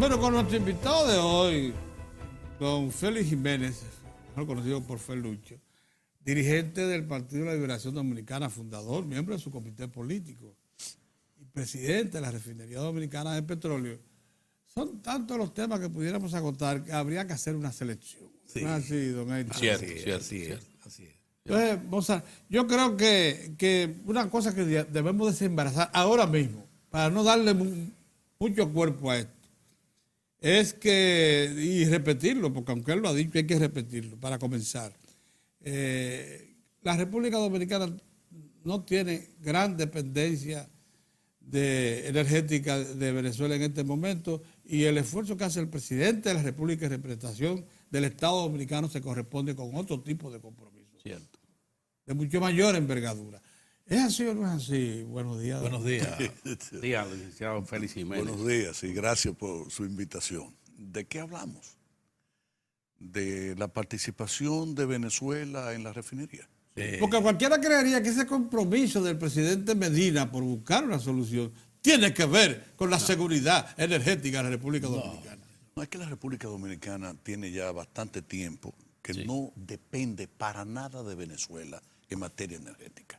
Bueno, con nuestro invitado de hoy, don Félix Jiménez, mejor conocido por Felucho, dirigente del Partido de la Liberación Dominicana, fundador, miembro de su comité político y presidente de la Refinería Dominicana de Petróleo. Son tantos los temas que pudiéramos agotar que habría que hacer una selección. Sí. ¿No es así, don Héctor? Cierto. Entonces, Mozart, yo creo que una cosa que debemos desembarazar ahora mismo, para no darle mucho cuerpo a esto, es que, y repetirlo, porque aunque él lo ha dicho, hay que repetirlo para comenzar. La República Dominicana no tiene gran dependencia energética de Venezuela en este momento, y el esfuerzo que hace el presidente de la República en representación del Estado Dominicano se corresponde con otro tipo de compromiso. Cierto. De mucho mayor envergadura. ¿Es así o no es así? Buenos días. Buenos días. Días, licenciado Félix Jiménez. Buenos días y gracias por su invitación. ¿De qué hablamos? De la participación de Venezuela en la refinería. Porque cualquiera creería que ese compromiso del presidente Medina por buscar una solución tiene que ver con la seguridad energética de la República Dominicana. No, es que la República Dominicana tiene ya bastante tiempo que no depende para nada de Venezuela en materia energética.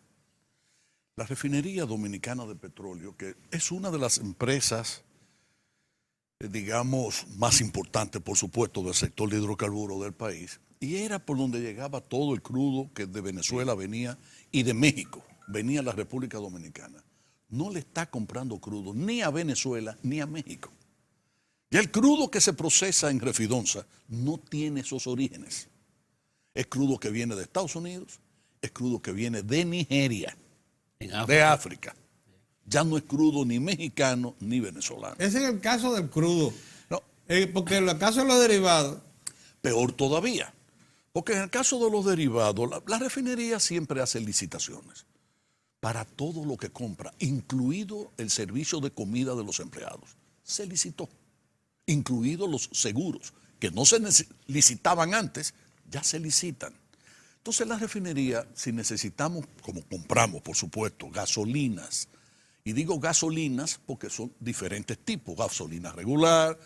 La Refinería Dominicana de Petróleo, que es una de las empresas, digamos, más importantes, por supuesto, del sector de hidrocarburos del país, y era por donde llegaba todo el crudo que de Venezuela venía y de México venía a la República Dominicana. No le está comprando crudo ni a Venezuela ni a México. Y el crudo que se procesa en Refidonza no tiene esos orígenes. Es crudo que viene de Estados Unidos, es crudo que viene de Nigeria, de África. Ya no es crudo ni mexicano ni venezolano. Ese es el caso del crudo. No. Porque en el caso de los derivados. Peor todavía. Porque en el caso de los derivados, la refinería siempre hace licitaciones para todo lo que compra, incluido el servicio de comida de los empleados. Se licitó, incluidos los seguros, que no se licitaban antes, ya se licitan. Entonces la refinería, si necesitamos, como compramos, por supuesto, gasolinas, y digo gasolinas porque son diferentes tipos, gasolina regular,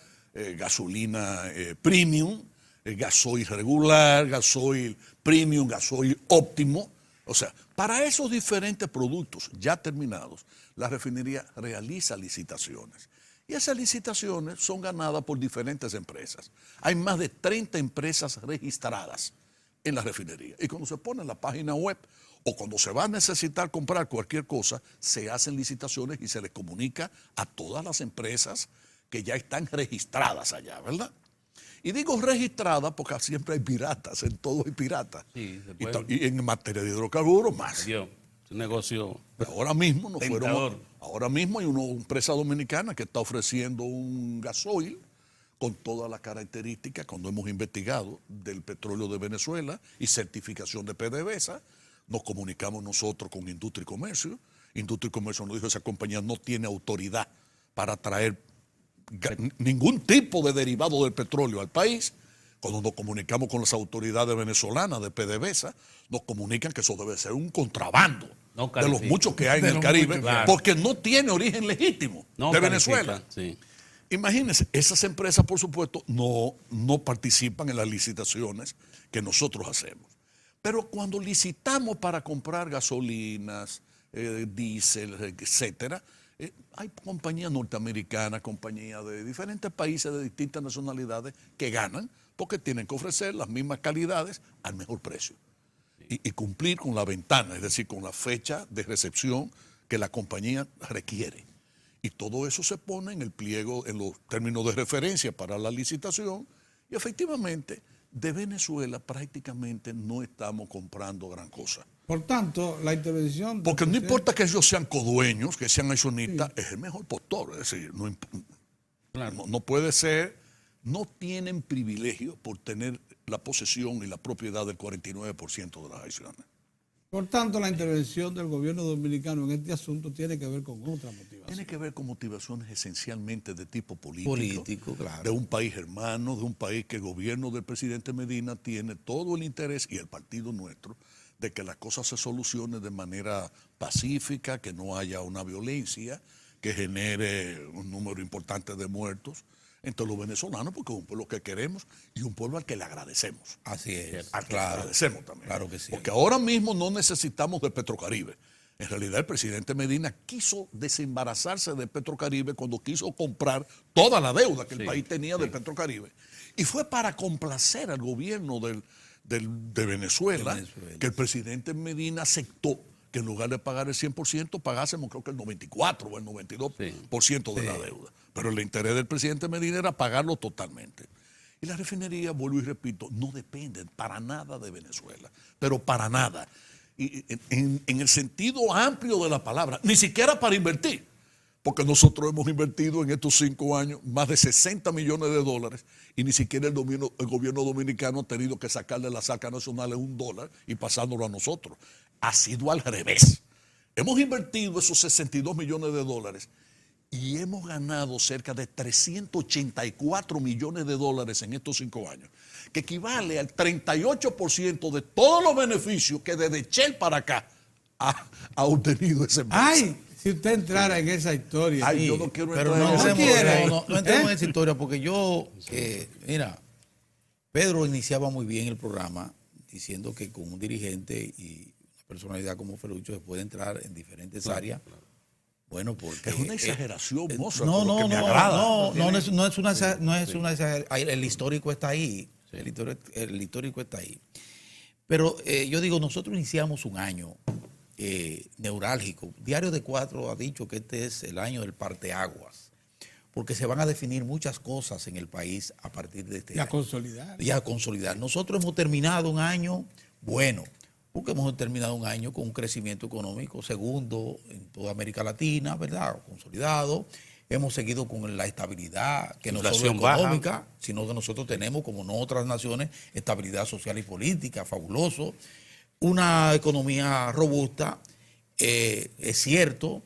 gasolina premium, gasoil regular, gasoil premium, gasoil óptimo. O sea, para esos diferentes productos ya terminados, la refinería realiza licitaciones. Y esas licitaciones son ganadas por diferentes empresas. Hay más de 30 empresas registradas en la refinería. Y cuando se pone en la página web o cuando se va a necesitar comprar cualquier cosa, se hacen licitaciones y se les comunica a todas las empresas que ya están registradas allá, ¿verdad? Y digo registradas porque siempre hay piratas, en todo hay piratas. Sí, y en materia de hidrocarburos más. Dios, es un negocio. Ahora mismo tentador. Ahora mismo hay una empresa dominicana que está ofreciendo un gasoil con todas las características, cuando hemos investigado, del petróleo de Venezuela y certificación de PDVSA. Nos comunicamos nosotros con Industria y Comercio. Industria y Comercio nos dijo que esa compañía no tiene autoridad para traer ningún tipo de derivado del petróleo al país. Cuando nos comunicamos con las autoridades venezolanas de PDVSA, nos comunican que eso debe ser un contrabando de los muchos que hay en el Caribe, porque no tiene origen legítimo de Venezuela. Sí. Imagínense, esas empresas, por supuesto, no participan en las licitaciones que nosotros hacemos. Pero cuando licitamos para comprar gasolinas, diésel, etcétera, hay compañías norteamericanas, compañías de diferentes países, de distintas nacionalidades, que ganan porque tienen que ofrecer las mismas calidades al mejor precio. Y cumplir con la ventana, es decir, con la fecha de recepción que la compañía requiere. Y todo eso se pone en el pliego, en los términos de referencia para la licitación. Y efectivamente, de Venezuela prácticamente no estamos comprando gran cosa. Por tanto, la intervención... Porque no importa que ellos sean codueños, que sean accionistas, es el mejor postor. Es decir, no puede ser, no tienen privilegio por tener la posesión y la propiedad del 49% de las acciones. Por tanto, la intervención del gobierno dominicano en este asunto tiene que ver con otra motivación. Tiene que ver con motivaciones esencialmente de tipo político. Político, claro. De un país hermano, de un país que el gobierno del presidente Medina tiene todo el interés, y el partido nuestro, de que las cosas se solucionen de manera pacífica, que no haya una violencia que genere un número importante de muertos. entre los venezolanos, porque es un pueblo que queremos y un pueblo al que le agradecemos. Así es. Al que le agradecemos también. Claro que sí. Porque ahora mismo no necesitamos de Petrocaribe. En realidad el presidente Medina quiso desembarazarse de Petrocaribe cuando quiso comprar toda la deuda que el país tenía de Petrocaribe. Y fue para complacer al gobierno de Venezuela que el presidente Medina aceptó que en lugar de pagar el 100%, pagásemos creo que el 94 o el 92% de la deuda. Pero el interés del presidente Medina era pagarlo totalmente. Y la refinería, vuelvo y repito, no depende para nada de Venezuela, pero para nada. Y en el sentido amplio de la palabra, ni siquiera para invertir, porque nosotros hemos invertido en estos 5 años más de 60 millones de dólares y ni siquiera el gobierno dominicano ha tenido que sacarle las arcas nacionales $1 y pasándolo a nosotros. Ha sido al revés. Hemos invertido esos 62 millones de dólares y hemos ganado cerca de 384 millones de dólares en estos 5 años, que equivale al 38% de todos los beneficios que desde Shell para acá ha obtenido ese empresa. Ay, si usted entrara en esa historia. Ay, sí. yo no quiero Pero entrar no en esa entremos historia. en esa historia porque yo, mira, Pedro iniciaba muy bien el programa diciendo que con un dirigente y una personalidad como Felucho se puede entrar en diferentes áreas. Bueno, porque Es una exageración, Moza, no, pero no, que me no, agrada. no es una exageración. El histórico está ahí. El histórico está ahí. Pero yo digo, nosotros iniciamos un año neurálgico. Diario de Cuatro ha dicho que este es el año del parteaguas, porque se van a definir muchas cosas en el país a partir de este año. Y a consolidar. Nosotros hemos terminado un año bueno, porque hemos terminado un año con un crecimiento económico segundo en toda América Latina, ¿verdad? Consolidado. Hemos seguido con la estabilidad, que no solo económica, sino que nosotros tenemos, como no otras naciones, estabilidad social y política, fabuloso. Una economía robusta, es cierto,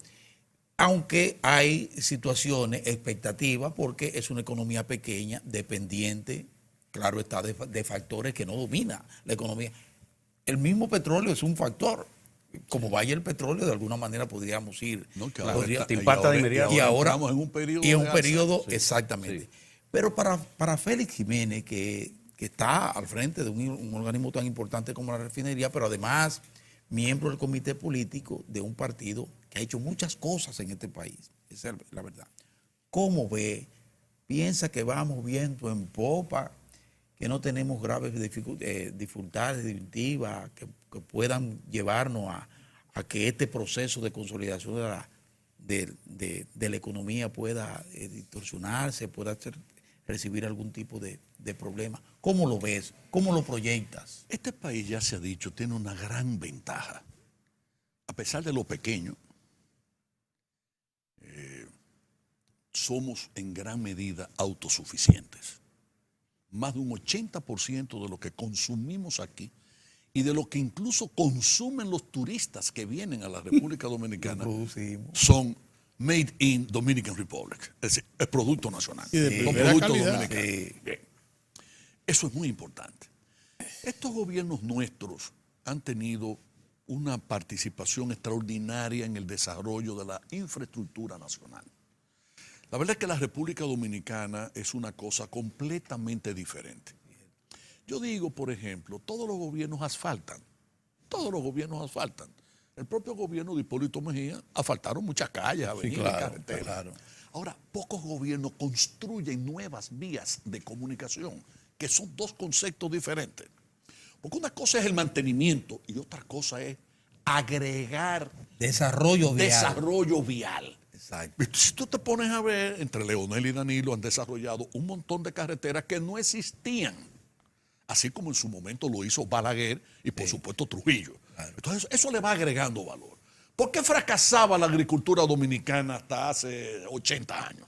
aunque hay situaciones, expectativas, porque es una economía pequeña, dependiente, claro está, de factores que no domina la economía. El mismo petróleo es un factor. Como vaya el petróleo, de alguna manera podríamos ir. No, que te impacta de inmediato. Y ahora estamos en un periodo. Y en un de periodo, alza. exactamente. Pero para Félix Jiménez, que está al frente de un organismo tan importante como la refinería, pero además miembro del comité político de un partido que ha hecho muchas cosas en este país, esa es la verdad. ¿Cómo ve? ¿Piensa que vamos viento en popa? ¿Que no tenemos graves dificultades definitivas que puedan llevarnos a que este proceso de consolidación de la economía pueda distorsionarse, pueda recibir algún tipo de problema? ¿Cómo lo ves? ¿Cómo lo proyectas? Este país, ya se ha dicho, tiene una gran ventaja. A pesar de lo pequeño, somos en gran medida autosuficientes. Más de un 80% de lo que consumimos aquí y de lo que incluso consumen los turistas que vienen a la República Dominicana son made in Dominican Republic, es decir, el producto nacional. Y de Con primera producto calidad. dominicano. Bien. Eso es muy importante. Estos gobiernos nuestros han tenido una participación extraordinaria en el desarrollo de la infraestructura nacional. La verdad es que la República Dominicana es una cosa completamente diferente. Yo digo, por ejemplo, todos los gobiernos asfaltan. Todos los gobiernos asfaltan. El propio gobierno de Hipólito Mejía asfaltaron muchas calles, avenidas, carreteras. Claro. Ahora, pocos gobiernos construyen nuevas vías de comunicación, que son dos conceptos diferentes. Porque una cosa es el mantenimiento y otra cosa es agregar Desarrollo vial. Exacto. Si tú te pones a ver, entre Leonel y Danilo han desarrollado un montón de carreteras que no existían, así como en su momento lo hizo Balaguer y por supuesto Trujillo. Claro. Entonces eso le va agregando valor. ¿Por qué fracasaba la agricultura dominicana hasta hace 80 años?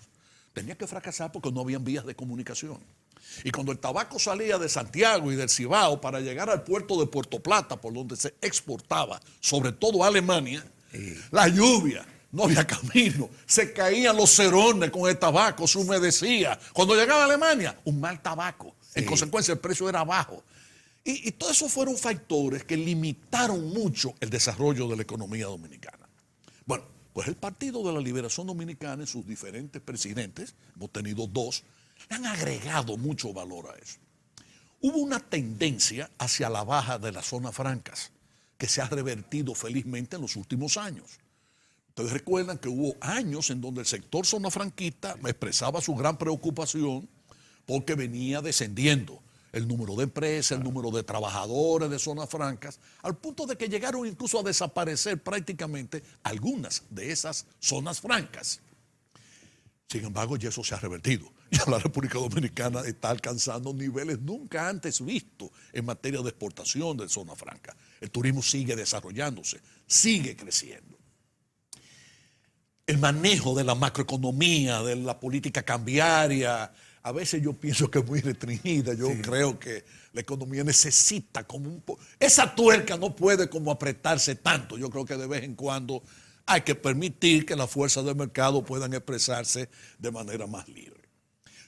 Tenía que fracasar porque no habían vías de comunicación. Y cuando el tabaco salía de Santiago y del Cibao para llegar al puerto de Puerto Plata, por donde se exportaba, sobre todo a Alemania, la lluvia, no había camino, se caían los cerones con el tabaco, se humedecía. Cuando llegaba a Alemania, un mal tabaco. En consecuencia, el precio era bajo. Y todos esos fueron factores que limitaron mucho el desarrollo de la economía dominicana. Bueno, pues el Partido de la Liberación Dominicana y sus diferentes presidentes, hemos tenido dos, le han agregado mucho valor a eso. Hubo una tendencia hacia la baja de las zonas francas que se ha revertido felizmente en los últimos años. Ustedes recuerdan que hubo años en donde el sector zona franquista expresaba su gran preocupación porque venía descendiendo el número de empresas, el número de trabajadores de zonas francas, al punto de que llegaron incluso a desaparecer prácticamente algunas de esas zonas francas. Sin embargo, ya eso se ha revertido. Ya la República Dominicana está alcanzando niveles nunca antes vistos en materia de exportación de zona franca. El turismo sigue desarrollándose, sigue creciendo. El manejo de la macroeconomía, de la política cambiaria, a veces yo pienso que es muy restringida. Yo creo que la economía necesita como esa tuerca no puede como apretarse tanto. Yo creo que de vez en cuando hay que permitir que las fuerzas del mercado puedan expresarse de manera más libre.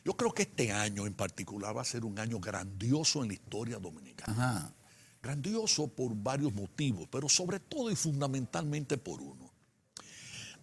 Yo creo que este año en particular va a ser un año grandioso en la historia dominicana. Ajá. Grandioso por varios motivos, pero sobre todo y fundamentalmente por uno.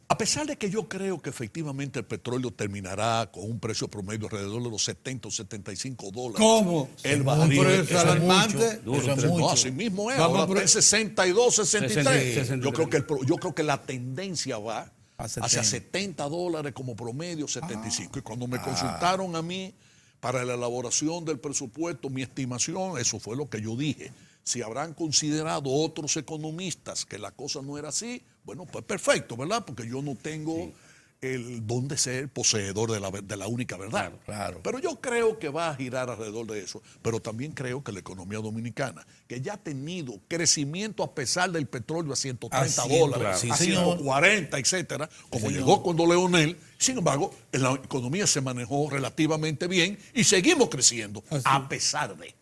A pesar de que yo creo que efectivamente el petróleo terminará con un precio promedio alrededor de los 70 o 75 dólares. ¿Cómo? El Un barril. precio alarmante. No, así mismo es. Vamos Ahora está en 62, 63. 63. Yo creo que la tendencia va A hacia 70. $70 como promedio, 75. Y cuando me consultaron a mí para la elaboración del presupuesto, mi estimación, eso fue lo que yo dije. Si habrán considerado otros economistas que la cosa no era así, bueno, pues perfecto, ¿verdad? Porque yo no tengo el don de ser poseedor de la única verdad. Claro, claro. Pero yo creo que va a girar alrededor de eso. Pero también creo que la economía dominicana, que ya ha tenido crecimiento a pesar del petróleo a 130 dólares, sí, a señor. 140, etcétera, como señor. llegó cuando Leonel, sin embargo, la economía se manejó relativamente bien y seguimos creciendo a pesar de.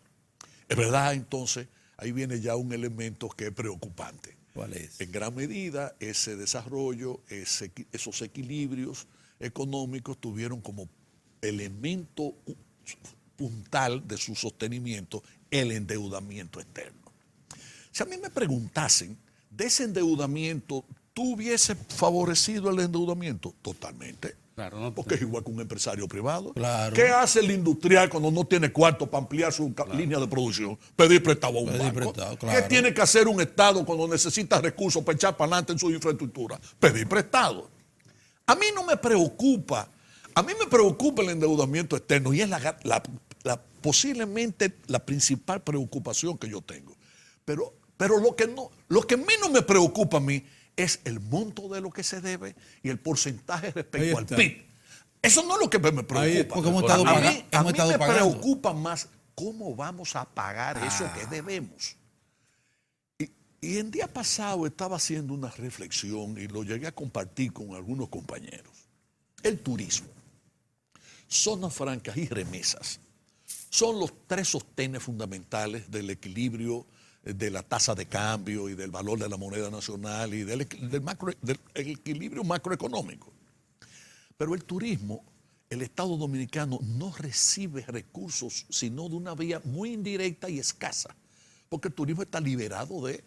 Es verdad, entonces, ahí viene ya un elemento que es preocupante. ¿Cuál es? En gran medida, ese desarrollo, esos equilibrios económicos tuvieron como elemento puntal de su sostenimiento el endeudamiento externo. Si a mí me preguntasen, de ese endeudamiento, ¿tú hubieses favorecido el endeudamiento? Totalmente. Claro, no, Porque es igual que un empresario privado. Claro. ¿Qué hace el industrial cuando no tiene cuarto para ampliar su línea de producción? Pedir prestado a un Pedir banco. prestado, ¿Qué claro. tiene que hacer un Estado cuando necesita recursos para echar para adelante en su infraestructura? Pedir prestado. A mí no me preocupa. A mí me preocupa el endeudamiento externo y es posiblemente la principal preocupación que yo tengo. Pero lo que menos me preocupa a mí es el monto de lo que se debe y el porcentaje respecto al PIB. Eso no es lo que me preocupa. Porque hemos estado a mí pagando. me preocupa más cómo vamos a pagar eso que debemos. Y el día pasado estaba haciendo una reflexión y lo llegué a compartir con algunos compañeros. El turismo, zonas francas y remesas son los tres sostenes fundamentales del equilibrio de la tasa de cambio y del valor de la moneda nacional y del equilibrio macroeconómico. Pero el turismo, el Estado dominicano no recibe recursos sino de una vía muy indirecta y escasa, porque el turismo está liberado de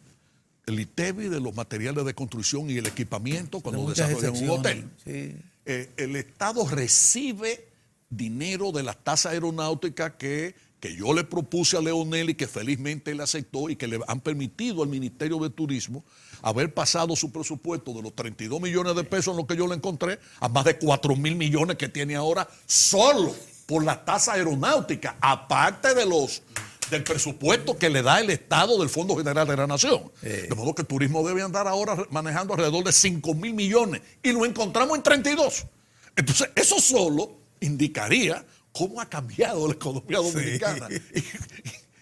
el ITEVI, de los materiales de construcción y el equipamiento cuando desarrollan un hotel. Sí. El Estado recibe dinero de las tasas aeronáuticas que yo le propuse a Leonel y que felizmente él aceptó y que le han permitido al Ministerio de Turismo haber pasado su presupuesto de los 32 millones de pesos en lo que yo le encontré a más de 4 mil millones que tiene ahora solo por la tasa aeronáutica, aparte del presupuesto que le da el Estado del Fondo General de la Nación. De modo que el turismo debe andar ahora manejando alrededor de 5 mil millones y lo encontramos en 32. Entonces, eso solo indicaría cómo ha cambiado la economía dominicana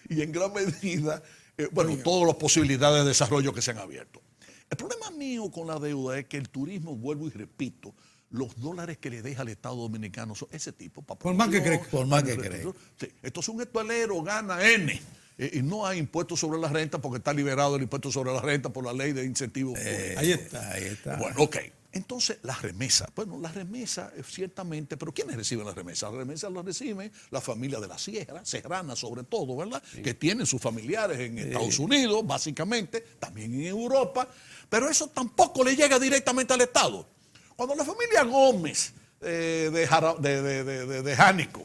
y en gran medida, todas las posibilidades de desarrollo que se han abierto. El problema mío con la deuda es que el turismo, vuelvo y repito, los dólares que le deja al Estado dominicano son ese tipo. Por más que crezca. Por más que crezca. Sí, entonces un escuelero gana N y no hay impuestos sobre la renta porque está liberado el impuesto sobre la renta por la ley de incentivos. Ahí está. Ahí está. Bueno, ok. Entonces, las remesas. Bueno, las remesas, ciertamente, pero ¿quiénes reciben las remesas? Las remesas las reciben la familia de la sierra, serrana sobre todo, ¿verdad? Sí. Que tienen sus familiares en Estados Unidos, básicamente, también en Europa, pero eso tampoco le llega directamente al Estado. Cuando la familia Gómez de Jánico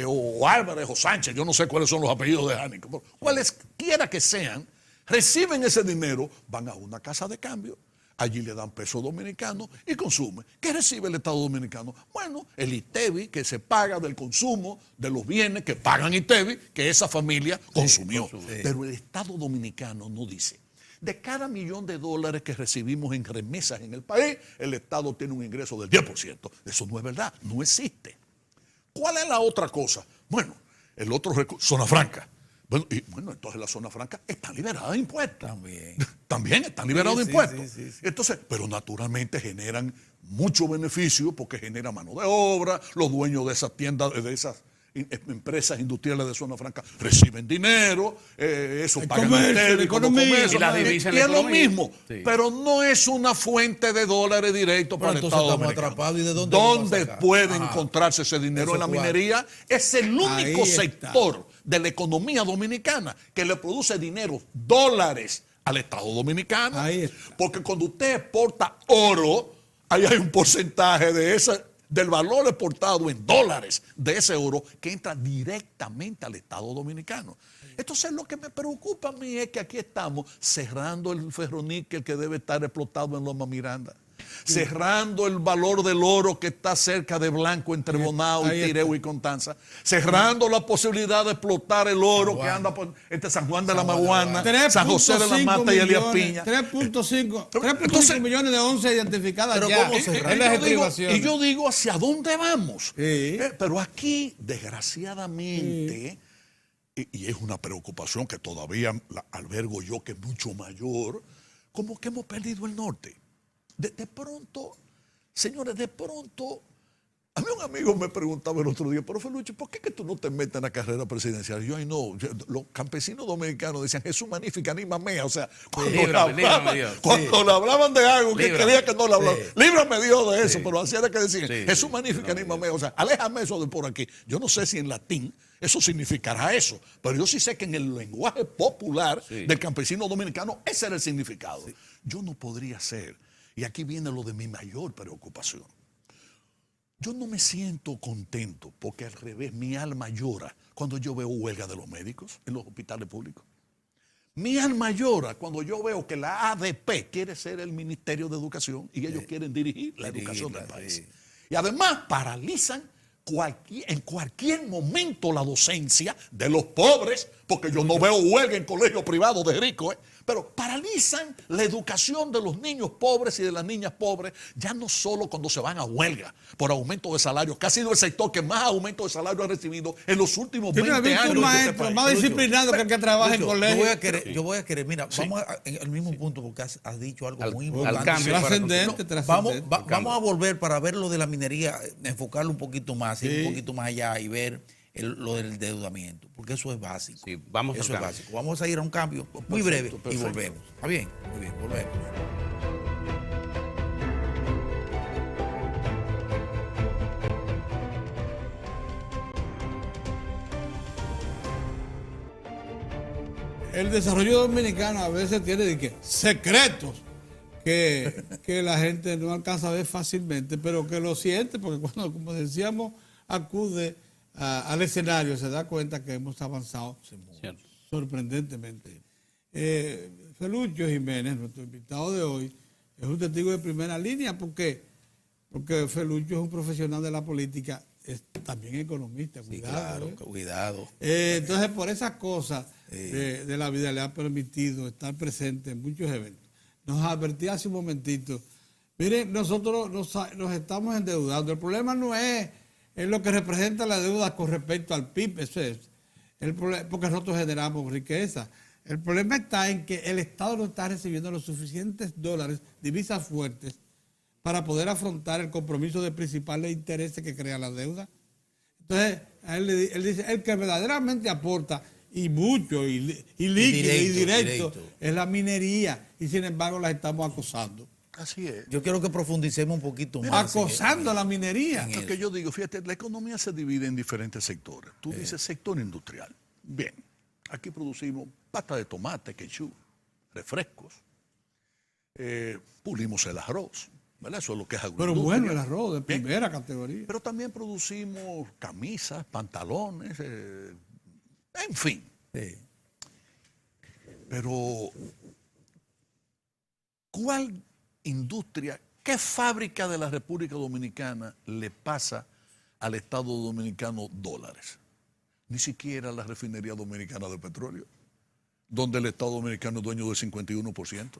o Álvarez o Sánchez, yo no sé cuáles son los apellidos de Jánico, pero cualesquiera que sean, reciben ese dinero, van a una casa de cambio, allí le dan pesos dominicanos y consumen. ¿Qué recibe el Estado dominicano? Bueno, el ITEVI, que se paga del consumo de los bienes que pagan ITEVI, que esa familia consumió. Sí. Pero el Estado dominicano no dice. De cada $1.000.000 que recibimos en remesas en el país, el Estado tiene un ingreso del 10%. Eso no es verdad, no existe. ¿Cuál es la otra cosa? Bueno, el otro recurso, zona franca. Bueno, entonces la zona franca está liberada de impuestos. También están liberados de impuestos. Sí. Entonces, pero naturalmente generan mucho beneficio porque genera mano de obra, los dueños de esas tiendas, de esas empresas industriales de zona franca reciben dinero, eso pagan el economía, y la divisa y es lo mismo, sí. Pero no es una fuente de dólares directos para el Estado dominicano. ¿Y de dónde puede encontrarse ese dinero? En la minería es el único sector de la economía dominicana que le produce dinero, dólares, al Estado dominicano. Porque cuando usted exporta oro, ahí hay un porcentaje de ese, del valor exportado en dólares de ese oro que entra directamente al Estado dominicano. Entonces lo que me preocupa a mí es que aquí estamos cerrando el ferroníquel que debe estar explotado en Loma Miranda, cerrando el valor del oro que está cerca de Blanco entre Bonao y Tireo y Constanza, cerrando la posibilidad de explotar el oro que anda por entre San Juan de la Maguana, San José de la Mata y Elías Piña. 3.5 millones de onzas identificadas. Pero ya en las estribaciones. Y yo digo, ¿hacia dónde vamos? Pero aquí, desgraciadamente, y es una preocupación que todavía albergo yo, que es mucho mayor, como que hemos perdido el norte. De pronto, señores, a mí un amigo me preguntaba el otro día, pero Feluche, ¿por qué que tú no te metes en la carrera presidencial? Yo, los campesinos dominicanos decían, Jesús magnífica, ni mamea, o sea, cuando le hablaban de algo que quería que no le hablaban, líbrame Dios de eso, pero así era que decían, Jesús magnífica, ni mamea, o sea, aléjame eso de por aquí. Yo no sé si en latín eso significará eso, pero yo sí sé que en el lenguaje popular del campesino dominicano ese era el significado. Yo no podría ser. Y aquí viene lo de mi mayor preocupación. Yo no me siento contento porque al revés, mi alma llora cuando yo veo huelga de los médicos en los hospitales públicos. Mi alma llora cuando yo veo que la ADP quiere ser el Ministerio de Educación y ellos quieren dirigir la educación del país. Y además paralizan en cualquier momento la docencia de los pobres, porque yo no veo huelga en colegios privados de ricos, pero paralizan la educación de los niños pobres y de las niñas pobres, ya no solo cuando se van a huelga por aumento de salario, que ha sido el sector que más aumento de salario ha recibido en los últimos 20 años. Un maestro más disciplinado que el que trabaja en colegio. Yo voy a querer, mira, vamos al mismo punto porque has dicho algo muy importante. Trascendente. Vamos a volver para ver lo de la minería, enfocarlo un poquito más, ir un poquito más allá y ver lo del endeudamiento, porque eso es básico. Sí, vamos eso es básico. Vamos a ir a un cambio muy breve y volvemos. ¿Está bien? Muy bien, volvemos. El desarrollo dominicano a veces tiene secretos que la gente no alcanza a ver fácilmente, pero que lo siente, porque cuando, como decíamos, acude al escenario, se da cuenta que hemos avanzado sorprendentemente. Felucho Jiménez, nuestro invitado de hoy, es un testigo de primera línea porque Felucho es un profesional de la política, es también economista, cuidado. Cuidado. Entonces, por esas cosas de la vida le ha permitido estar presente en muchos eventos. Nos advertía hace un momentito, miren, nosotros nos estamos endeudando. El problema no es lo que representa la deuda con respecto al PIB, eso es el problema, porque nosotros generamos riqueza. El problema está en que el Estado no está recibiendo los suficientes dólares, divisas fuertes, para poder afrontar el compromiso de principales intereses que crea la deuda. Entonces, él dice, el que verdaderamente aporta, y mucho, y líquido, y directo, es la minería, y sin embargo la estamos acosando. Así es. Yo quiero que profundicemos un poquito más. Acosando la minería. Es que yo digo, fíjate, la economía se divide en diferentes sectores. Tú dices sector industrial. Bien, aquí producimos pasta de tomate, ketchup, refrescos, pulimos el arroz, ¿verdad? Eso es lo que es Pero agroindustria. bueno el arroz de Bien. primera categoría. Pero también producimos camisas, pantalones, en fin. Sí. Pero, ¿cuál industria, qué fábrica de la República Dominicana le pasa al Estado Dominicano dólares? Ni siquiera la refinería dominicana de petróleo, donde el Estado Dominicano es dueño del 51%.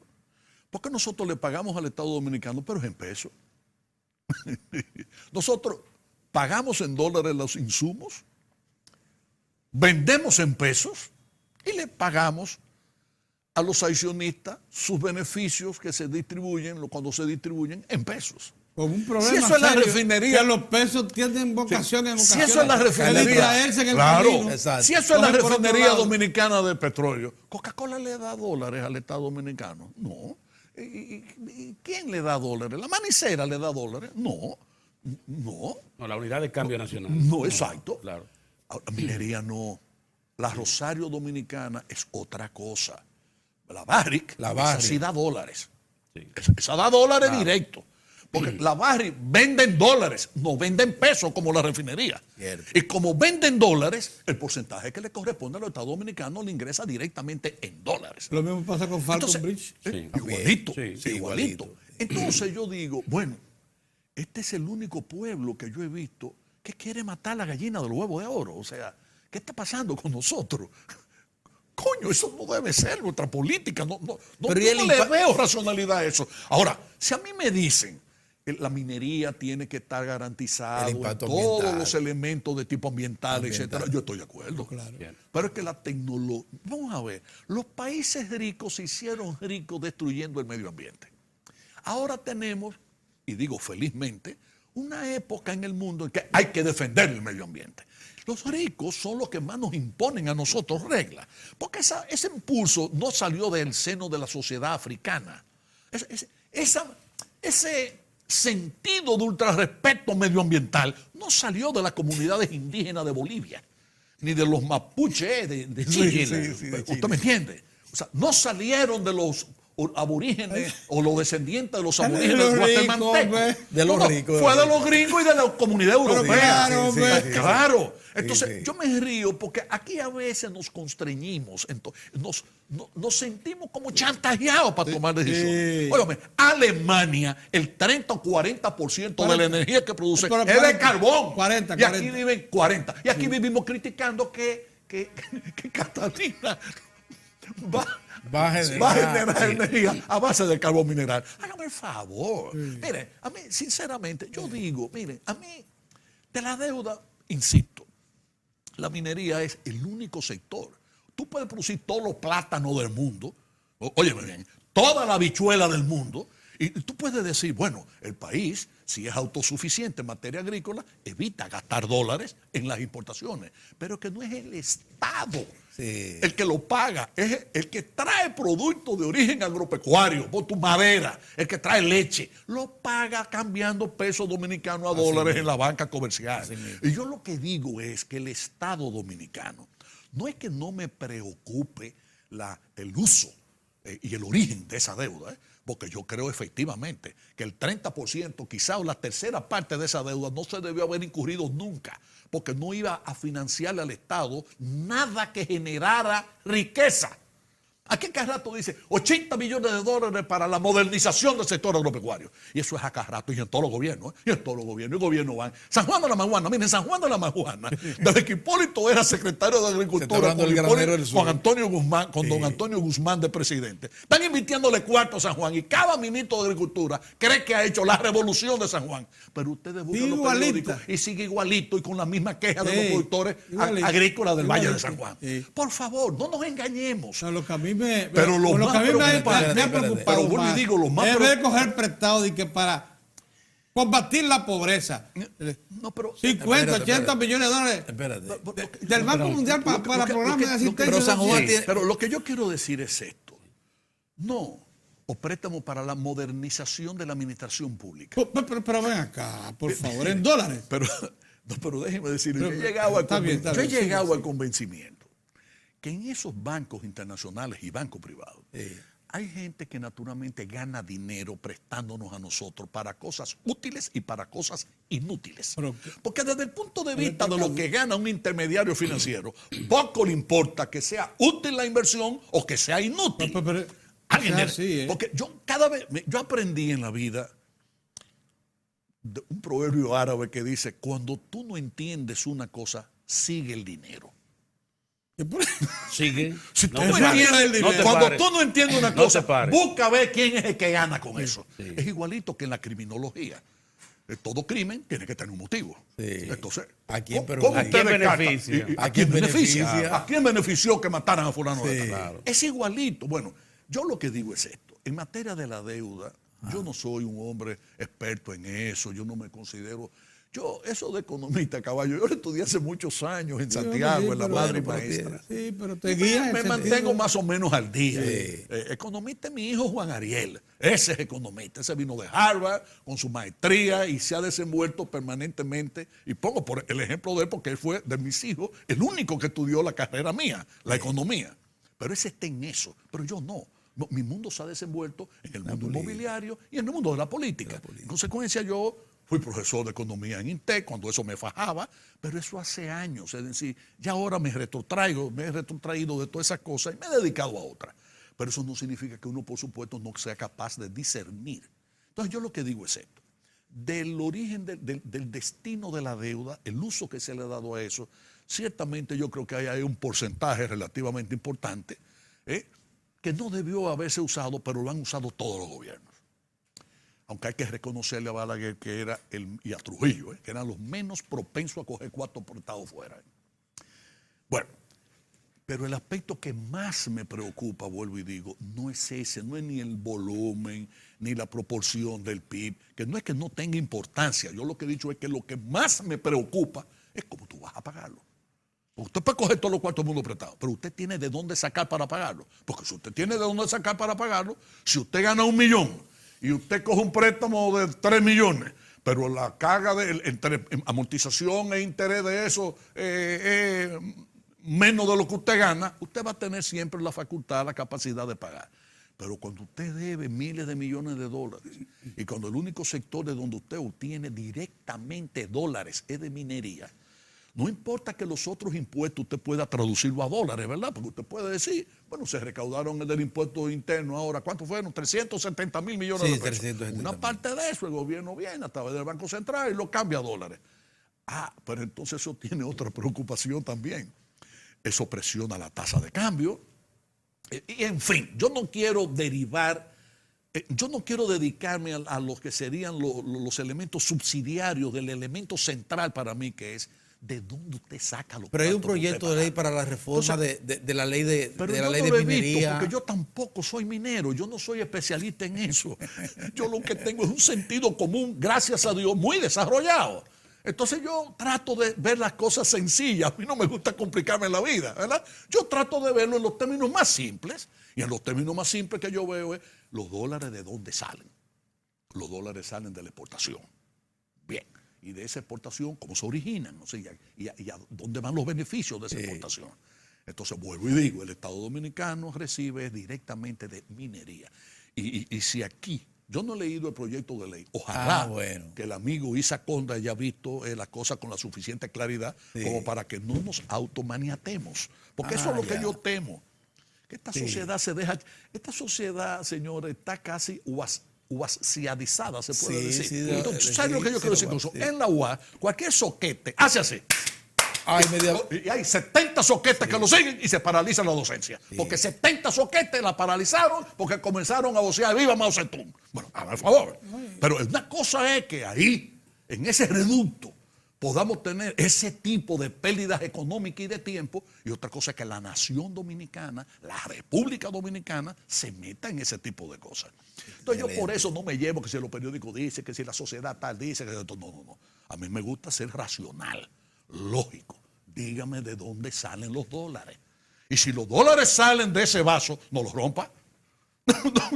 Porque nosotros le pagamos al Estado Dominicano, pero es en pesos. Nosotros pagamos en dólares los insumos, vendemos en pesos y le pagamos a los accionistas sus beneficios que se distribuyen, cuando se distribuyen en pesos. Con un problema Si eso es la serio, refinería- que los pesos tienen vocación en Si ocasiones. eso es la de refinería, distraerse en el claro, camino. Exacto. si eso es la Coger por otro refinería lado. dominicana de petróleo, ¿Coca-Cola le da dólares al Estado Dominicano? No. ¿Y quién le da dólares? ¿La manicera le da dólares? No. No. No, la unidad de cambio nacional. No, exacto. Claro. La minería no. La Rosario Dominicana es otra cosa. La Barrick, La esa Barrick. sí da dólares. Sí. Esa da dólares directo. Porque la Barrick venden dólares, no venden pesos como la refinería. Cierto. Y como venden dólares, el porcentaje que le corresponde a los Estados Dominicanos le ingresa directamente en dólares. Lo mismo pasa con Falcon Entonces, Bridge. Sí. Igualito, Sí, sí, igualito. Entonces yo digo, bueno, este es el único pueblo que yo he visto que quiere matar la gallina del huevo de oro. O sea, ¿qué está pasando con nosotros? Coño, eso no debe ser nuestra política. No, Pero ¿y yo el no le impa- veo racionalidad a eso. Ahora, si a mí me dicen la minería tiene que estar garantizada El en impacto todos ambiental. los elementos de tipo ambiental, etcétera, yo estoy de acuerdo. Claro. Bien. Pero es que la tecnología, vamos a ver, los países ricos se hicieron ricos destruyendo el medio ambiente. Ahora tenemos, y digo felizmente, una época en el mundo en que hay que defender el medio ambiente. Los ricos son los que más nos imponen a nosotros reglas, porque ese impulso no salió del seno de la sociedad africana. Ese sentido de ultrarrespeto medioambiental no salió de las comunidades indígenas de Bolivia, ni de los mapuches de Chile. ¿Usted me entiende? O sea, no salieron de los aborígenes o los descendientes de los aborígenes los ricos, guatemaltecos. hombre. De los No, ricos. fue de los gringos y de la comunidad europea. claro, hombre. Claro. Entonces, sí. yo me río porque aquí a veces nos constreñimos, nos sentimos como chantajeados para tomar decisiones. Sí. Óyeme, Alemania, el 30 o 40% de la energía que produce Pero es de 40, carbón. 40, y aquí 40. viven 40. Y aquí vivimos criticando que Catalina va a generar energía a base de carbón mineral. Hágame el favor. Mire, a mí, sinceramente, yo digo, mire, a mí, de la deuda, insisto, la minería es el único sector. Tú puedes producir todos los plátanos del mundo, óyeme bien, toda la habichuela del mundo, y tú puedes decir, bueno, el país, si es autosuficiente en materia agrícola, evita gastar dólares en las importaciones, pero que no es el Estado Sí. el que lo paga, es el que trae productos de origen agropecuario, por tu madera, el que trae leche, lo paga cambiando pesos dominicanos a dólares en la banca comercial. Y yo lo que digo es que el Estado dominicano, no es que no me preocupe el uso y el origen de esa deuda, porque yo creo efectivamente que el 30%, quizá o la tercera parte de esa deuda no se debió haber incurrido nunca, porque no iba a financiarle al Estado nada que generara riqueza. Aquí cada rato dice 80 millones de dólares para la modernización del sector agropecuario. Y eso es a cada rato y en todos los gobiernos. Y en todos los gobiernos. Y el gobierno van. San Juan de la Maguana. Miren, San Juan de la Maguana. Desde que Hipólito era secretario de Agricultura con Antonio Guzmán, con don Antonio Guzmán de presidente. Están invirtiéndole cuarto a San Juan. Y cada ministro de Agricultura cree que ha hecho la revolución de San Juan. Pero ustedes buscan los periódicos y sigue igualito y con la misma queja de los productores agrícolas del Valle de San Juan. Por favor, no nos engañemos. No, lo que a mí Pero lo más preocupante, me ha preocupado pero vuelvo y más digo, lo más es ver coger prestado y que para combatir la pobreza. No, pero 50, espérate, 80 millones de dólares Espérate. del Banco Mundial para programas de asistencia. pero San Juan social. tiene- pero lo que yo quiero decir es esto. No, o préstamo para la modernización de la administración pública. Pero ven acá, por favor, en dólares. Pero, no, pero déjeme decirle, yo Pero, he llegado, está bien, yo he sí, llegado sí. al convencimiento que en esos bancos internacionales y bancos privados hay gente que naturalmente gana dinero prestándonos a nosotros para cosas útiles y para cosas inútiles. Porque desde el punto de vista de lo que gana un intermediario financiero, poco le importa que sea útil la inversión o que sea inútil. Porque yo aprendí en la vida un proverbio árabe que dice: cuando tú no entiendes una cosa, sigue el dinero. Sigue. Si tú No no te pares. entiendes, No te cuando pares. tú no entiendes una No cosa, te pares. busca ver quién es el que gana con eso. Sí. Es igualito que en la criminología. Todo crimen tiene que tener un motivo. Sí. Entonces, ¿A quién ¿cómo ¿A usted quién descarta? beneficia? ¿A quién beneficia? ¿A quién benefició que mataran a fulano de tal? Claro. Es igualito. Bueno, yo lo que digo es esto. En materia de la deuda, yo no soy un hombre experto en eso. Yo no me considero... eso de economista, caballo, yo lo estudié hace muchos años en Santiago, en la madre maestra. Sí, pero te guía. Me mantengo más o menos al día. Economista es mi hijo Juan Ariel. Ese es economista. Ese vino de Harvard con su maestría y se ha desenvuelto permanentemente. Y pongo por el ejemplo de él porque él fue de mis hijos el único que estudió la carrera mía, la economía. Pero ese está en eso. Pero yo no. Mi mundo se ha desenvuelto en el mundo inmobiliario y en el mundo de la política. En consecuencia, yo fui profesor de economía en INTEC, cuando eso me fajaba, pero eso hace años. Es decir, ya ahora me he retrotraído de todas esas cosas y me he dedicado a otras. Pero eso no significa que uno, por supuesto, no sea capaz de discernir. Entonces, yo lo que digo es esto. Del origen del destino de la deuda, el uso que se le ha dado a eso, ciertamente yo creo que hay un porcentaje relativamente importante que no debió haberse usado, pero lo han usado todos los gobiernos. Aunque hay que reconocerle a Balaguer y a Trujillo, que eran los menos propensos a coger cuartos portados fuera. Bueno, pero el aspecto que más me preocupa, vuelvo y digo, no es ese, no es ni el volumen, ni la proporción del PIB, que no es que no tenga importancia. Yo lo que he dicho es que lo que más me preocupa es cómo tú vas a pagarlo. Usted puede coger todos los cuartos del mundo prestados, pero usted tiene de dónde sacar para pagarlo. Porque si usted tiene de dónde sacar para pagarlo, si usted gana 1 millón y usted coge un préstamo de 3 millones, pero la carga entre amortización e interés de eso menos de lo que usted gana, usted va a tener siempre la facultad, la capacidad de pagar. Pero cuando usted debe miles de millones de dólares y cuando el único sector de donde usted obtiene directamente dólares es de minería, no importa que los otros impuestos usted pueda traducirlo a dólares, ¿verdad? Porque usted puede decir, bueno, se recaudaron el del impuesto interno ahora, ¿cuánto fueron? 370 mil millones de pesos. Una parte de eso el gobierno viene a través del Banco Central y lo cambia a dólares. Pero entonces eso tiene otra preocupación también. Eso presiona la tasa de cambio. Y en fin, yo no quiero dedicarme a los que serían los elementos subsidiarios del elemento central para mí, que es ¿de dónde usted saca los? Pero hay un proyecto de ley para la reforma de la ley de minería. Porque yo tampoco soy minero, yo no soy especialista en eso. Yo lo que tengo es un sentido común, gracias a Dios, muy desarrollado. Entonces yo trato de ver las cosas sencillas. A mí no me gusta complicarme la vida, ¿verdad? Yo trato de verlo en los términos más simples. Y en los términos más simples que yo veo es los dólares de dónde salen. Los dólares salen de la exportación. Bien. Y de esa exportación, ¿cómo se originan? O sea, y a dónde van los beneficios de esa exportación. Entonces, vuelvo y digo, el Estado Dominicano recibe directamente de minería. Y si aquí, yo no he leído el proyecto de ley, ojalá que el amigo Isa Conda haya visto las cosas con la suficiente claridad como para que no nos automaniatemos. Porque eso es lo que yo temo. Que esta sociedad esta sociedad, señores, está casi UASiadizada, se puede decir. Entonces, ¿sabes lo que yo quiero decir con eso? En la UAS, cualquier soquete hace así. Y hay 70 soquetes que lo siguen y se paraliza la docencia. Porque 70 soquetes la paralizaron porque comenzaron a vocear ¡viva Mao Zedong! Bueno, a ver, por favor. Pero una cosa es que ahí, en ese reducto, podamos tener ese tipo de pérdidas económicas y de tiempo, y otra cosa es que la nación dominicana, la República Dominicana, se meta en ese tipo de cosas. Entonces yo por eso no me llevo que si los periódicos dicen, que si la sociedad tal dice, que no. A mí me gusta ser racional, lógico. Dígame de dónde salen los dólares. Y si los dólares salen de ese vaso, no los rompa.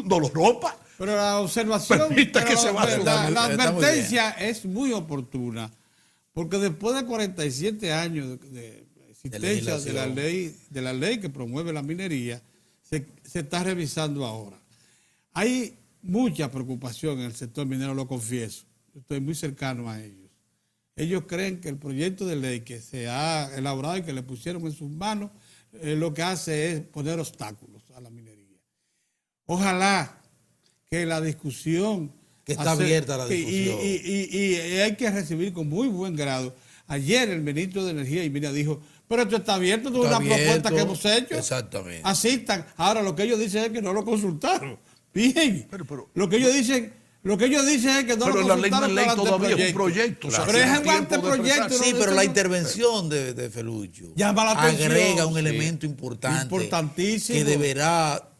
No los rompa. Pero la observación, permita que ese vaso. La advertencia es muy oportuna. Porque después de 47 años de existencia de la ley que promueve la minería, se está revisando ahora. Hay mucha preocupación en el sector minero, lo confieso. Estoy muy cercano a ellos. Ellos creen que el proyecto de ley que se ha elaborado y que le pusieron en sus manos, lo que hace es poner obstáculos a la minería. Ojalá que la discusión... Que está abierta la discusión. Y hay que recibir con muy buen grado. Ayer el ministro de Energía y Minas dijo, pero esto está abierto, esto es una propuesta que hemos hecho. Exactamente. Asistan. Ahora lo que ellos dicen es que no lo consultaron. Bien. Pero lo que ellos dicen es que no lo pero la ley no consultaron. es ley todavía, es un proyecto. Claro. O sea, Pero es tiene un tiempo de anteproyecto. expresarse. Sí, no, pero eso la no- intervención de Felucho Llama la atención, agrega un sí. elemento importante. Importantísimo. Que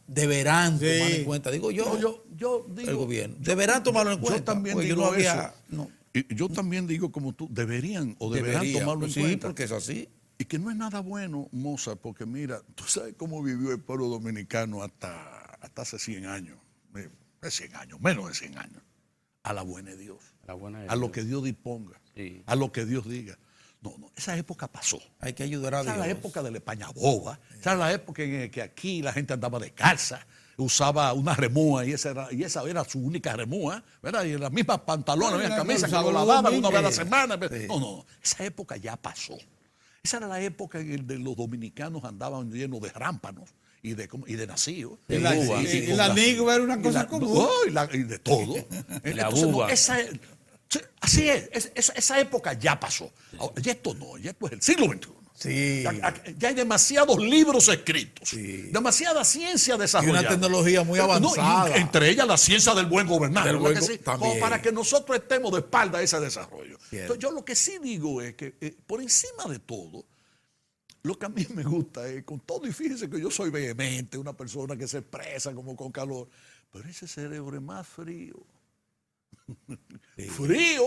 deberán Sí. tomar en cuenta. Digo yo, Yo digo, el gobierno. Deberán tomarlo en cuenta. Yo también porque digo yo no había, eso. no, Y yo también digo como tú, deberían tomarlo en sí, cuenta. porque es así. Y que no es nada bueno, Mozart, porque mira, tú sabes cómo vivió el pueblo dominicano hasta hace 100 años. 100 años, menos de 100 años. A la buena de Dios. A lo que Dios disponga. Sí. A lo que Dios diga. No, esa época pasó. Hay que ayudar a Esa Dios. era la época de la España boba. Esa era la época en que aquí la gente andaba descalza, usaba una remúa y esa era su única remúa, ¿verdad? Y las mismas pantalones, las mismas camisas que lo lavaban una vez a la semana. Sí. No. Esa época ya pasó. Esa era la época en que los dominicanos andaban llenos de rámpanos y de nacíos. Y la nigua era una cosa común. Y de todo. La Entonces, buba. así es. Esa época ya pasó. Ahora, y esto no, ya esto es el siglo XXI. Sí. Ya hay demasiados libros escritos, Sí. demasiada ciencia Y desarrollada. una tecnología muy No, avanzada. y entre ellas la ciencia del buen gobernar, Del ¿verdad buen que sí? también. Como para que nosotros estemos de espalda a ese desarrollo. Cierto. Entonces, yo lo que sí digo es que por encima de todo, lo que a mí me gusta es, con todo, y fíjense que yo soy vehemente, una persona que se expresa como con calor, pero ese cerebro es más frío. Sí. Frío.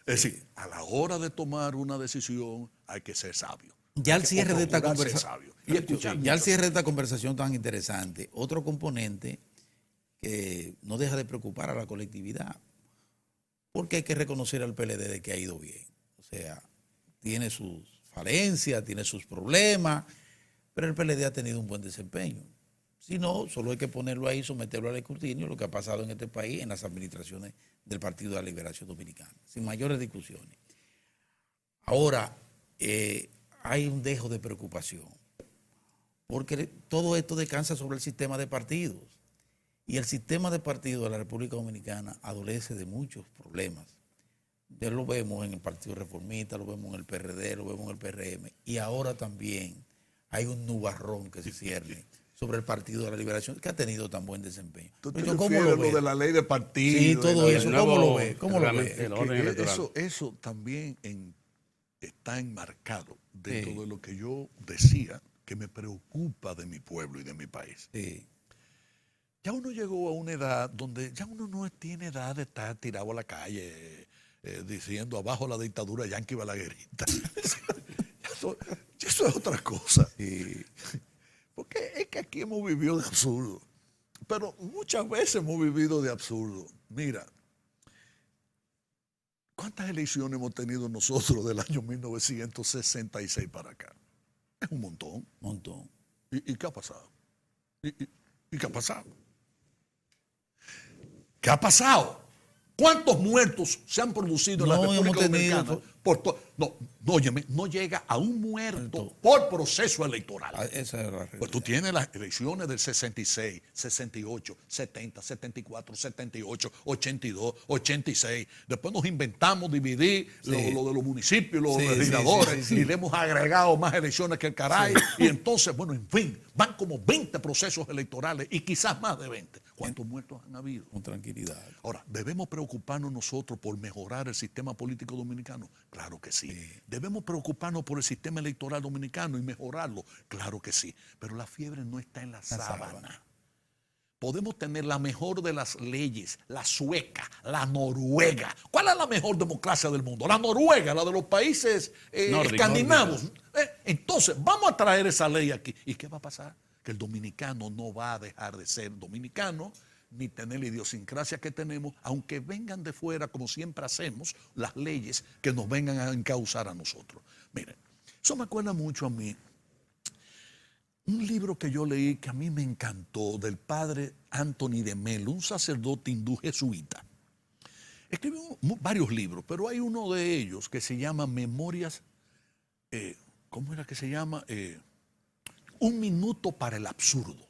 Es decir, a la hora de tomar una decisión hay que ser sabio. Ya al Hay que cierre de esta procurar ser conversación, sabio y escuchar ya al mucho. cierre de esta conversación tan interesante, otro componente que no deja de preocupar a la colectividad, porque hay que reconocer al PLD de que ha ido bien. O sea, tiene sus falencias, tiene sus problemas, pero el PLD ha tenido un buen desempeño. Si no, solo hay que ponerlo ahí, someterlo al escrutinio, lo que ha pasado en este país en las administraciones del Partido de la Liberación Dominicana, sin mayores discusiones. Ahora, hay un dejo de preocupación, porque todo esto descansa sobre el sistema de partidos, y el sistema de partidos de la República Dominicana adolece de muchos problemas. Ya lo vemos en el Partido Reformista, lo vemos en el PRD, lo vemos en el PRM, y ahora también hay un nubarrón que se cierne sobre el Partido de la Liberación, que ha tenido tan buen desempeño. ¿Tú te Pero ¿cómo refieres lo a lo ves? de la ley de partidos? Sí, y todo la- eso. el ¿Cómo nuevo lo ve? ¿Cómo lo reglamento, ve? el orden electoral. Eso también está enmarcado dentro Sí. de lo que yo decía que me preocupa de mi pueblo y de mi país. Sí. Ya uno llegó a una edad donde ya uno no tiene edad de estar tirado a la calle diciendo abajo la dictadura yanqui balaguerita. Eso es otra cosa. Sí. Porque es que aquí hemos vivido de absurdo. Pero muchas veces hemos vivido de absurdo. Mira, ¿cuántas elecciones hemos tenido nosotros del año 1966 para acá? Es un montón. Montón. ¿Y qué ha pasado? ¿Y qué ha pasado? ¿Qué ha pasado? ¿Cuántos muertos se han producido en la No República hemos tenido- Dominicana? Óyeme, no llega a un muerto Muerto. por proceso electoral. Ah, esa es la realidad. Pues tú tienes las elecciones del 66, 68, 70, 74, 78, 82, 86. Después nos inventamos dividir Sí. lo de los municipios, los Sí, legisladores, sí. y le hemos agregado más elecciones que el caray. Y entonces, bueno, en fin, van como 20 procesos electorales y quizás más de 20. ¿Cuántos muertos han habido? Con tranquilidad. Ahora, ¿debemos preocuparnos nosotros por mejorar el sistema político dominicano? Claro que sí. ¿Debemos preocuparnos por el sistema electoral dominicano y mejorarlo? Claro que sí. Pero la fiebre no está en la sábana. Podemos tener la mejor de las leyes, la sueca, la noruega. ¿Cuál es la mejor democracia del mundo? La noruega, la de los países Nórdico, escandinavos. Entonces, vamos a traer esa ley aquí. ¿Y qué va a pasar? Que el dominicano no va a dejar de ser dominicano, ni tener la idiosincrasia que tenemos, aunque vengan de fuera, como siempre hacemos, las leyes que nos vengan a encauzar a nosotros. Miren, eso me acuerda mucho a mí Un libro que yo leí que a mí me encantó, del padre Anthony de Melo, un sacerdote hindú jesuita. Escribió varios libros, pero hay uno de ellos que se llama Memorias, ¿cómo era que se llama? Un minuto para el absurdo.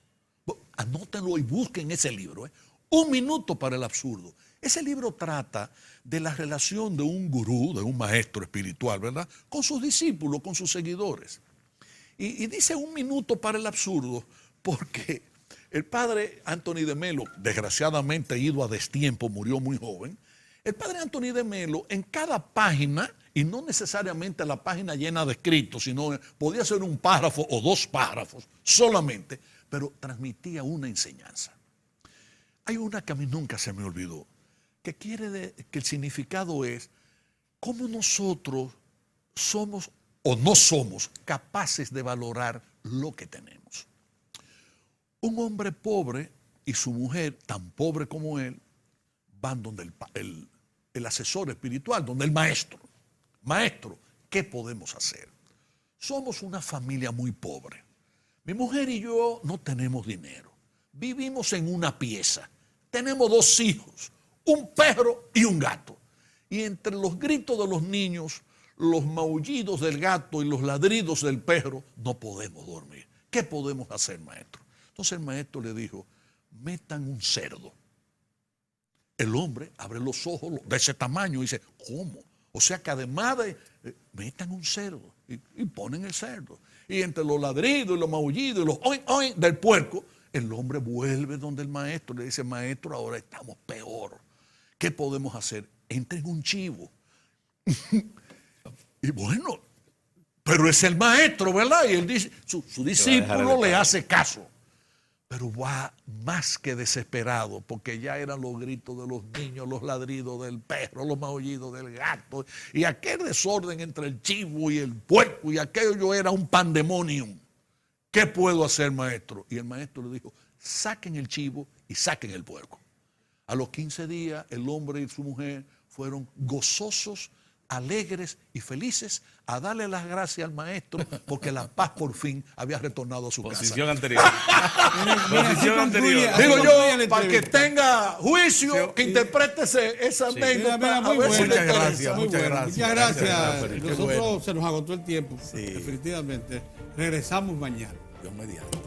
Anótenlo y busquen ese libro. Un minuto para el absurdo. Ese libro trata de la relación de un gurú, de un maestro espiritual, ¿verdad? Con sus discípulos, con sus seguidores. Y dice un minuto para el absurdo porque el padre Anthony de Melo, desgraciadamente ido a destiempo, murió muy joven. El padre Anthony de Melo, en cada página, y no necesariamente la página llena de escritos, sino podía ser un párrafo o 2 párrafos solamente, pero transmitía una enseñanza. Hay una que a mí nunca se me olvidó, que que el significado es cómo nosotros somos o no somos capaces de valorar lo que tenemos. Un hombre pobre y su mujer, tan pobre como él, van donde el asesor espiritual, donde el maestro. Maestro, ¿qué podemos hacer? Somos una familia muy pobre. Mi mujer y yo no tenemos dinero. Vivimos en una pieza. Tenemos 2 hijos, un perro y un gato. Y entre los gritos de los niños, los maullidos del gato y los ladridos del perro, no podemos dormir. ¿Qué podemos hacer, maestro? Entonces el maestro le dijo, metan un cerdo. El hombre abre los ojos de ese tamaño y dice, ¿cómo? O sea que además de, metan un cerdo y ponen el cerdo. Y entre los ladridos y los maullidos y los oin, oin del puerco, el hombre vuelve donde el maestro le dice, maestro, ahora estamos peor. ¿Qué podemos hacer? Entren un chivo. Y bueno, pero es el maestro, ¿verdad? Y él dice, su discípulo le hace caso. Pero va más que desesperado, porque ya eran los gritos de los niños, los ladridos del perro, los maullidos del gato, y aquel desorden entre el chivo y el puerco, y aquello era un pandemonium. ¿Qué puedo hacer, maestro? Y el maestro le dijo, saquen el chivo y saquen el puerco. A los 15 días, el hombre y su mujer fueron gozosos, alegres y felices a darle las gracias al maestro porque la paz por fin había retornado a su Posición casa. anterior. Posición anterior. Digo yo, para que tenga juicio, que interprete esa anécdota. Mira, a muy ver si buena. le interesa. Muchas gracias. Muchas gracias. Qué Nosotros bueno. se nos agotó el tiempo, Sí. definitivamente. Regresamos mañana. Dios mediante.